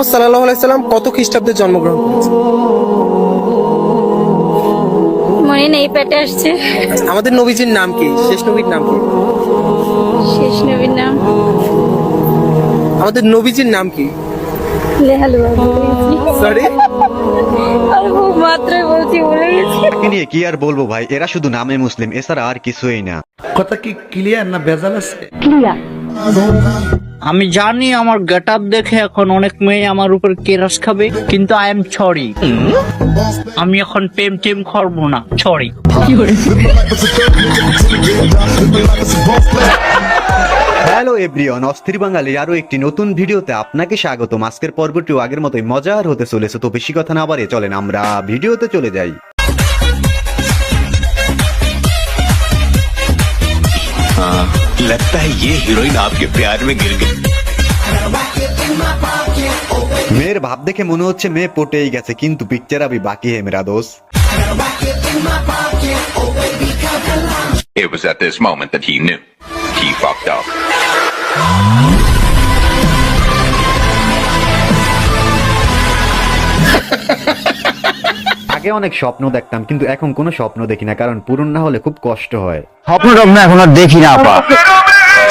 মুহাম্মদ সাল্লাল্লাহু আলাইহি সাল্লাম কত খ্রিস্টাব্দে জন্মগ্রহণ করেছেন? মনে নেই, পেটে আসছে। আমাদের নবীজির নাম কি? শেষ নবীর নাম কি? শেষ নবীর নাম আমাদের নবীজির নাম কি? লেহালুয়া সরি, আর খুব মাত্রায় বলছি, ভুলে গেছি। একে নিয়ে কি আর বলবো ভাই, এরা শুধু নামে মুসলিম, এছাড়া আর কিছুই না। কথা কি ক্লিয়ার না ভেজাল আছে? আমি জানি আমার গেট আপ দেখে এখন অনেক মেয়ে আমার উপর কেরাস খাবে, কিন্তু আই এম সরি, আমি এখন প্রেম টেম করবো না, সরি। হ্যালো এভরিওয়ান, অস্থির বাঙালির আরো একটি নতুন ভিডিওতে আপনাকে স্বাগতম। আজকের পর্বটিও আগের মতোই মজার হতে চলেছে, তো বেশি কথা না বাড়িয়ে চলেন আমরা ভিডিওতে চলে যাই। लगता है ये हीरोइन आपके प्यार में गिर गई। মেয়ের ভাব দেখে মনে হচ্ছে মেয়ে পটেই গেছে, কিন্তু পিকচার আবি বাকি হে মেরা দোস্ত। It was at this moment that he knew he fucked up. আগে অনেক স্বপ্ন দেখতাম, কিন্তু এখন কোনো স্বপ্ন দেখি না, কারণ পূরণ না হলে খুব কষ্ট হয়। স্বপ্ন টপ্ন এখন আর দেখি না আপা।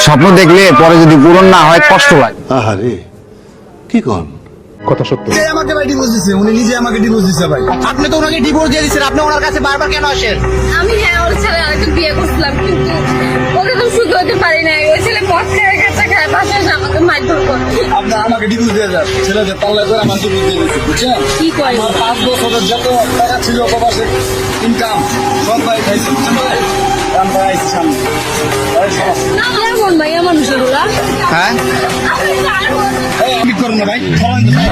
স্বপ্ন দেখলে পরে যদি পূরণ না হয় কষ্ট লাগে। আহারে কি কোন কথা সত্য। আমাকে ভাই ডিভোর্স দিচ্ছে, উনি নিজে আমাকে ডিভোর্স দিচ্ছে ভাই। আপনি তো ওনাকে ডিভোর্স দিয়ে দিচ্ছেন, আপনি ওনার কাছে বারবার কেন আসেন? আমি ওর ছেলে আরেকটা বিয়ে করছিলাম, কিন্তু ওকে তো সুখী হতে পারি না। ওই ছেলে মদ খায়, কাঁচা খায়, বাসায় এসে আমাকে মারধর করে। আপনি আমাকে ডিভোর্স দিয়ে যান, ছেলেদের পাল্লা করে আমার ডিভোর্স দিয়ে দিচ্ছে, বুঝছেন? কি কয়? আমার 5 বছরের যত টাকা ছিল প্রবাসে ইনকাম সব ভাই খাইছে, বুঝছেন ভাই? আমরা আইছি সামনে না, এমন ভাইয়া মানুষ এগুলা। হ্যাঁ কি করুন না ভাই, খাওয়ান তো ভাই।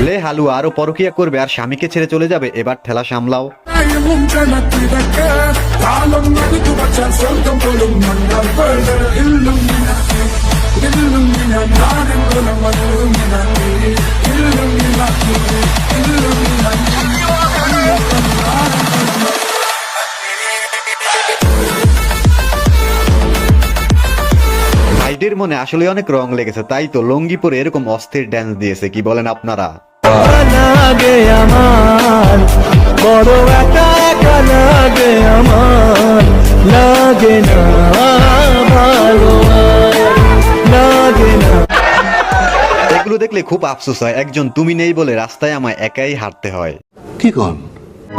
লে হালুয়া আরো পরকিয়া করবে আর স্বামীকে ছেড়ে চলে যাবে, এবার ঠেলা সামলাও। ভাইদের মনে আসলে অনেক রং লেগেছে, তাই তো লঙ্গি পরে এরকম অস্থির ড্যান্স দিয়েছে, কি বলেন আপনারা? এগুলো দেখলে খুব আফসোস হয়, একজন তুমি নেই বলে রাস্তায় আমায় একাই হাঁটতে হয়। কি কোন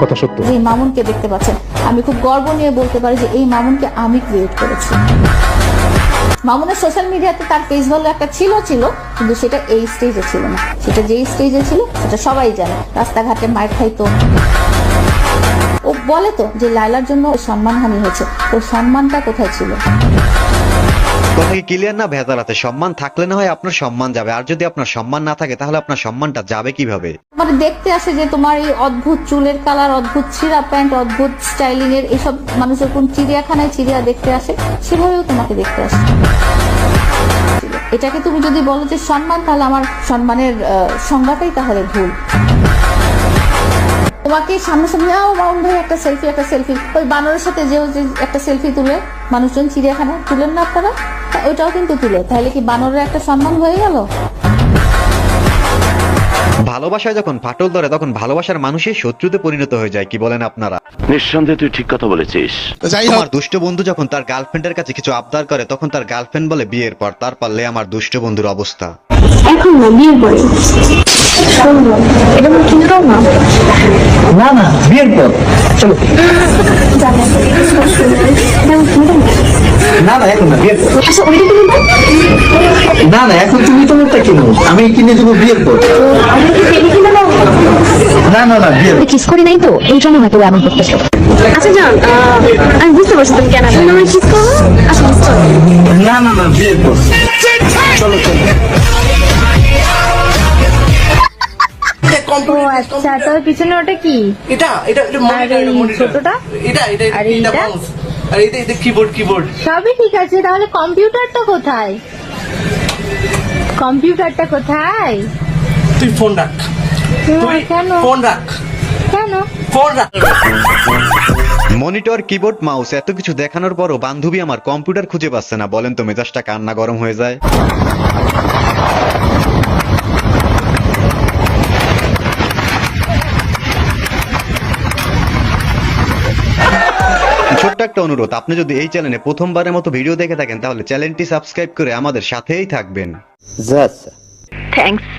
কথা সত্য। যে মামুনকে দেখতে পাচ্ছেন, আমি খুব গর্ব নিয়ে বলতে পারি যে এই মামুনকে আমি ক্রিয়েট করেছি। মামুনের সোশ্যাল মিডিয়াতে তার পেজ ভালো একটা ছিল, কিন্তু সেটা এই স্টেজে ছিল না। সেটা যেই স্টেজে ছিল সেটা সবাই জানে। রাস্তাঘাটে মার খাইতো। ও বলে তো যে লায়লার জন্য সম্মানহানি হয়েছে, ওর সম্মানটা কোথায় ছিল? কথা কি ক্লিয়ার না ভেজাল আছে? সম্মান থাকলে না হয় আপনার সম্মান যাবে, আর যদি আপনার সম্মান না থাকে তাহলে আপনার সম্মানটা যাবে কিভাবে? মানে দেখতে আসে যে তোমার এই অদ্ভুত চুলের কালার, অদ্ভুত ছিঁড়া প্যান্ট, অদ্ভুত স্টাইলিং এর এইসব মানুষের কোন চিড়িয়াখানায় চিড়িয়া দেখতে আসে, সেভাবেও তোমাকে দেখতে আসে। এটাকে তুমি যদি বলো যে সম্মান, তাহলে আমার সম্মানের সংজ্ঞাটাই তাহলে ভুল। তোমাকে সামনাসামনি মামুন ভাই একটা সেলফি, ওই বানরের সাথে যে একটা সেলফি তুলে মানুষজন চিড়িয়াখানা তুলেন না আপনারা, ওইটাও কিন্তু তুলে, তাহলে কি বানরের একটা সম্মান হয়ে গেল? ভালোবাসায় যখন ফাটল ধরে তখন ভালোবাসার মানুষই শত্রুতে পরিণত হয়ে যায়, কি বলেন আপনারা? নিঃসন্দেহে তুই ঠিক কথা বলেছিস। আমার দুষ্ট বন্ধু যখন তার গার্লফ্রেন্ডের কাছে কিছু আবদার করে, তখন তার গার্লফ্রেন্ড বলে বিয়ের পর। তার পারলে আমার দুষ্ট বন্ধুর অবস্থা। এখন না, বিয়ের পরে। এটা কিনতাম না। না না, বিয়ের পর চলো। না না, এখন না, বিয়ের পর। আচ্ছা, ওইটা কিনে দাও। না না, এখন তুমি তোমারটা কিনো, আমি কিনে দেবো বিয়ের পর। না না না, বিয়ের কিস করি নাই তো, এই জন্য হয়তো এমন করতেছে। আচ্ছা জান, আমি বুঝতে পারছি তুমি কেন আসলে আমার কিস করো। আচ্ছা না না না, বিয়ের পর চলো চলো। ও আচ্ছা, তোর পিছনে ওটা কি? এটা ছোটটা? আর এইটা? আর এটা কিবোর্ড সবই ঠিক আছে, তাহলে কম্পিউটারটা কোথায়? তুই ফোন রাখ, কেন? ফোন রাখ। মনিটর, কিবোর্ড, মাউস এত কিছু দেখানোর পরও বান্ধবী আমার কম্পিউটার খুঁজে পাচ্ছে না, বলেন তো মেজাজটা কান্না গরম হয়ে যায়। ছোট্ট একটা অনুরোধ, আপনি যদি এই চ্যানেলে প্রথমবারের মতো ভিডিও দেখে থাকেন তাহলে চ্যানেলটি সাবস্ক্রাইব করে আমাদের সাথেই থাকবেন। থ্যাঙ্কস।